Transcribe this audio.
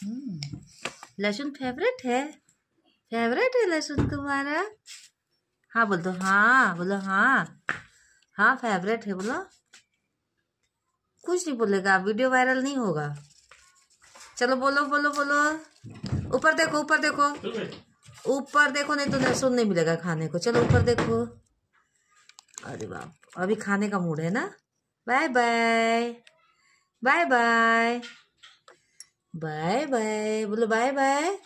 लहसुन फेवरेट है? फेवरेट है लहसुन तुम्हारा? हाँ बोल दो, हाँ बोलो, हाँ हाँ फेवरेट है बोलो। कुछ नहीं बोलेगा, वीडियो वायरल नहीं होगा। चलो बोलो बोलो बोलो। ऊपर देखो, ऊपर देखो, ऊपर देखो, नहीं तो लहसुन नहीं मिलेगा खाने को। चलो ऊपर देखो। अरे बाप, अभी खाने का मूड है ना। Bye bye, bye bye, bye bye बोलो, बाय बाय।